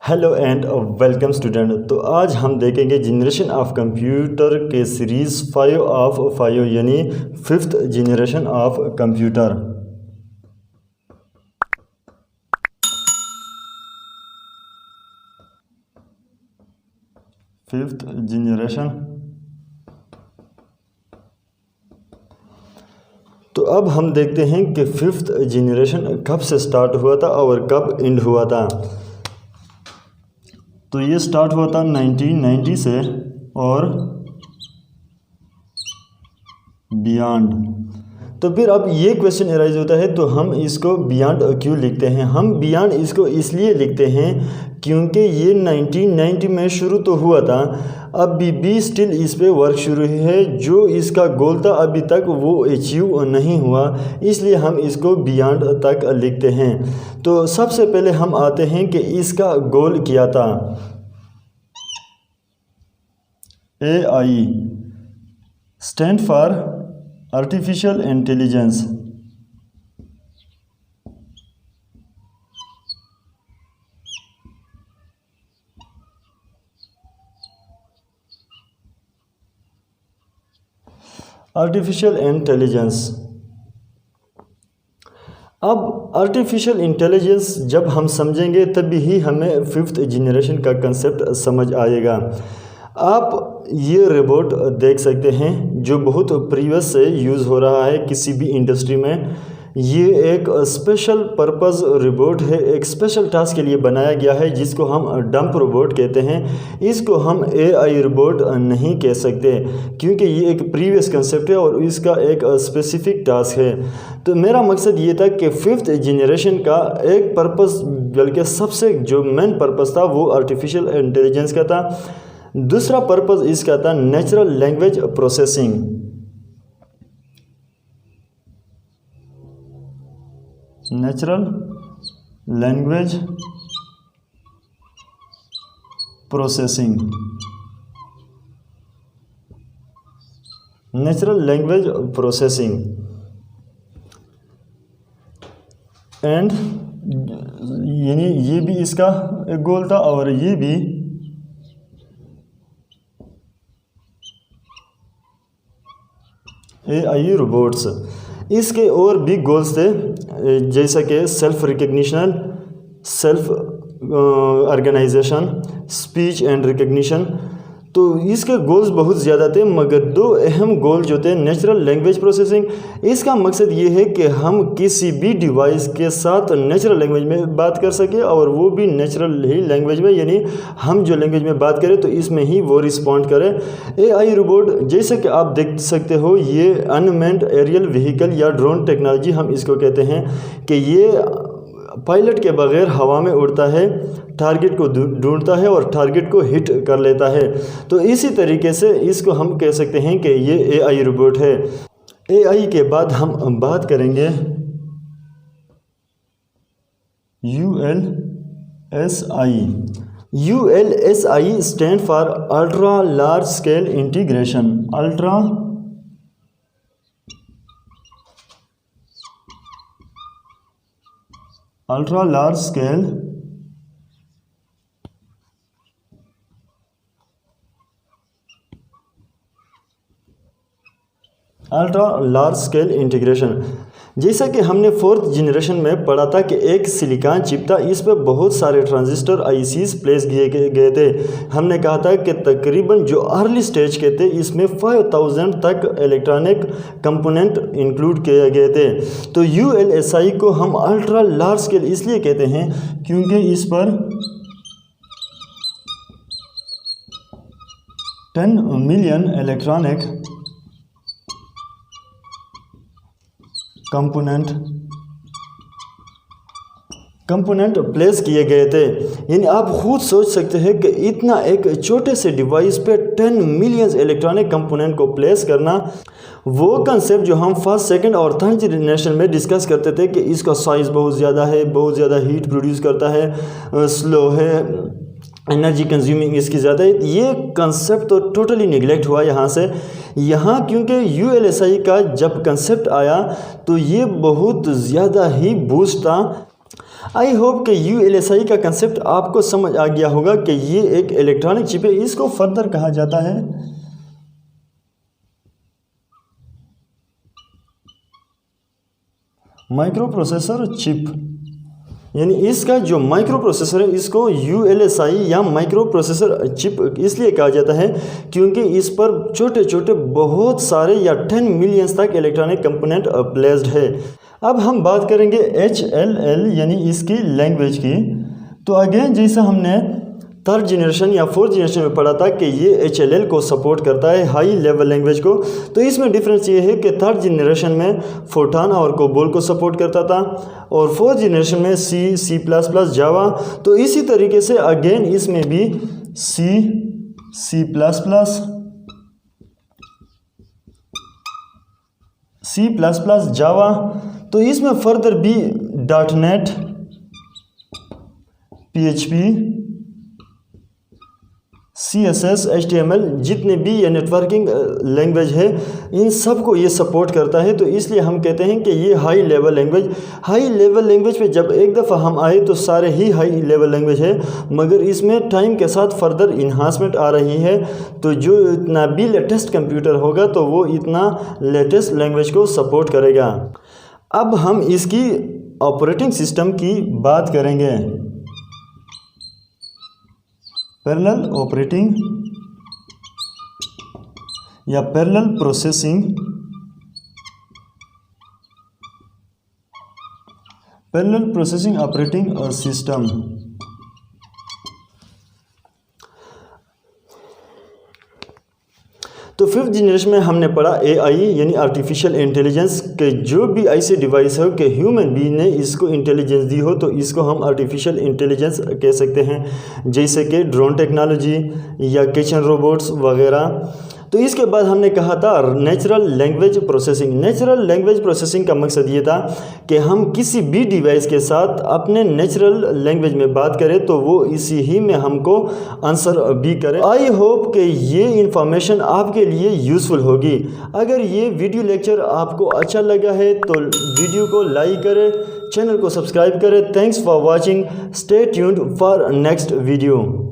Hello and welcome student. तो आज हम देखेंगे जनरेशन ऑफ कंप्यूटर के सीरीज़ 5 ऑफ 5 यानी 5th generation of computer. Fifth generation. तो अब हम देखते हैं कि 5th जनरेशन कब से स्टार्ट हुआ था और कब एंड हुआ था। तो ये स्टार्ट हुआ था 1990 से और बियॉन्ड। तो फिर अब ये क्वेश्चन अराइज होता है, तो हम इसको बियॉन्ड क्यों लिखते हैं? हम बियॉन्ड इसको इसलिए लिखते हैं क्योंकि ये 1990 में शुरू तो हुआ था, अभी भी स्टिल इस पे वर्क शुरू है। जो इसका गोल था अभी तक वो अचीव नहीं हुआ, इसलिए हम इसको बियॉन्ड तक लिखते हैं। तो सबसे पहले हम आते हैं कि इसका गोल क्या था। AI stand for artificial intelligence. Artificial intelligence. अब आर्टिफिशियल इंटेलिजेंस जब हम समझेंगे तभी ही हमें 5th जनरेशन का कंसेप्ट समझ आएगा। आप ये रोबोट देख सकते हैं जो बहुत प्रीवियस से यूज़ हो रहा है किसी भी इंडस्ट्री में। ये एक स्पेशल पर्पस रोबोट है, एक स्पेशल टास्क के लिए बनाया गया है जिसको हम डंप रोबोट कहते हैं। इसको हम AI रोबोट नहीं कह सकते क्योंकि ये एक प्रीवियस कंसेप्ट है और इसका एक स्पेसिफिक टास्क है। तो मेरा मकसद ये था कि 5th जनरेशन का एक पर्पस, बल्कि सबसे जो मेन पर्पस था वो आर्टिफिशियल इंटेलिजेंस का था। दूसरा पर्पस इसका था natural language processing. Natural language processing. Natural language processing and यानी ये भी इसका एक गोल था और ये भी AI रोबोट्स। इसके और भी गोल्स थे जैसा कि self recognition, self organization, speech and recognition. तो इसके गोल्स बहुत ज़्यादा थे, मगर दो अहम गोल जो थे नेचुरल लैंग्वेज प्रोसेसिंग, इसका मकसद ये है कि हम किसी भी डिवाइस के साथ नेचुरल लैंग्वेज में बात कर सके और वो भी नेचुरल ही लैंग्वेज में, यानी हम जो लैंग्वेज में बात करें तो इसमें ही वो रिस्पॉन्ड करे। AI रोबोट जैसे कि आप देख सकते हो, ये अनमैन्ड एरियल व्हीकल या ड्रोन टेक्नोलॉजी हम इसको कहते हैं कि ये पायलट के बगैर हवा में उड़ता है, टारगेट को ढूंढता है और टारगेट को हिट कर लेता है। तो इसी तरीके से इसको हम कह सकते हैं कि ये AI रोबोट है। AI के बाद हम बात करेंगे ULSI। ULSI stand for ultra large scale integration. Ultra large scale integration. जैसा कि हमने 4th जनरेशन में पढ़ा था कि एक सिलिकॉन चिप था, इस पर बहुत सारे ट्रांजिस्टर ICs प्लेस किए गए थे। हमने कहा था कि तकरीबन जो अर्ली स्टेज के थे इसमें 5000 तक इलेक्ट्रॉनिक कंपोनेंट इंक्लूड किए गए थे। तो ULSI को हम अल्ट्रा लार्ज स्केल इसलिए कहते हैं क्योंकि इस पर 10 मिलियन इलेक्ट्रॉनिक कंपोनेंट प्लेस किए गए थे। यानी आप खुद सोच सकते हैं कि इतना एक छोटे से डिवाइस पे 10 मिलियन इलेक्ट्रॉनिक कंपोनेंट को प्लेस करना, वो कंसेप्ट जो हम फर्स्ट, सेकंड और थर्ड जनरेशन में डिस्कस करते थे कि इसका साइज़ बहुत ज़्यादा है, बहुत ज़्यादा हीट प्रोड्यूस करता है, स्लो है, एनर्जी कंज्यूमिंग इसकी ज़्यादा है, ये कंसेप्ट तो टोटली निगलेक्ट हुआ यहाँ से। यहाँ क्योंकि ULSI का जब कंसेप्ट आया तो ये बहुत ज़्यादा ही बूस्ट था। आई होप कि ULSI का कंसेप्ट आपको समझ आ गया होगा कि ये एक इलेक्ट्रॉनिक चिप है। इसको फर्दर कहा जाता है माइक्रो चिप, यानी इसका जो माइक्रो प्रोसेसर है इसको ULSI या माइक्रो प्रोसेसर चिप इसलिए कहा जाता है क्योंकि इस पर छोटे छोटे बहुत सारे या 10 मिलियन तक इलेक्ट्रॉनिक कंपोनेंट प्लेस्ड है। अब हम बात करेंगे HLL यानी इसकी लैंग्वेज की। तो अगेन जैसा हमने थर्ड जनरेशन या फोर्थ जनरेशन में पढ़ा था कि ये HLL को सपोर्ट करता है, हाई लेवल लैंग्वेज को। तो इसमें डिफरेंस ये है कि थर्ड जनरेशन में फोर्टान और कोबोल को सपोर्ट करता था और फोर्थ जनरेशन में C++, जावा। तो इसी तरीके से अगेन इसमें भी C++, जावा। तो इसमें फर्दर भी .NET, PHP, CSS, HTML जितने भी ये नेटवर्किंग लैंग्वेज है इन सब को ये सपोर्ट करता है। तो इसलिए हम कहते हैं कि ये हाई लेवल लैंग्वेज पे जब एक दफ़ा हम आए तो सारे ही हाई लेवल लैंग्वेज है, मगर इसमें टाइम के साथ फर्दर इन्हांसमेंट आ रही है। तो जो इतना भी लेटेस्ट कंप्यूटर होगा तो वो इतना लेटेस्ट लैंग्वेज को सपोर्ट करेगा। अब हम इसकी ऑपरेटिंग सिस्टम की बात करेंगे। पैरेलल ऑपरेटिंग या पैरेलल प्रोसेसिंग ऑपरेटिंग सिस्टम। तो फिफ्थ जनरेशन में हमने पढ़ा AI यानी आर्टिफिशियल इंटेलिजेंस के जो भी ऐसे डिवाइस हो कि ह्यूमन बीइंग ने इसको इंटेलिजेंस दी हो तो इसको हम आर्टिफिशियल इंटेलिजेंस कह सकते हैं, जैसे कि ड्रोन टेक्नोलॉजी या किचन रोबोट्स वगैरह। तो इसके बाद हमने कहा था नेचुरल लैंग्वेज प्रोसेसिंग का मकसद ये था कि हम किसी भी डिवाइस के साथ अपने नेचुरल लैंग्वेज में बात करें तो वो इसी ही में हमको आंसर भी करे। आई होप कि ये इन्फॉर्मेशन आपके लिए यूज़फुल होगी। अगर ये वीडियो लेक्चर आपको अच्छा लगा है तो वीडियो को लाइक करें, चैनल को सब्सक्राइब करें। Thanks for watching, stay tuned for next video.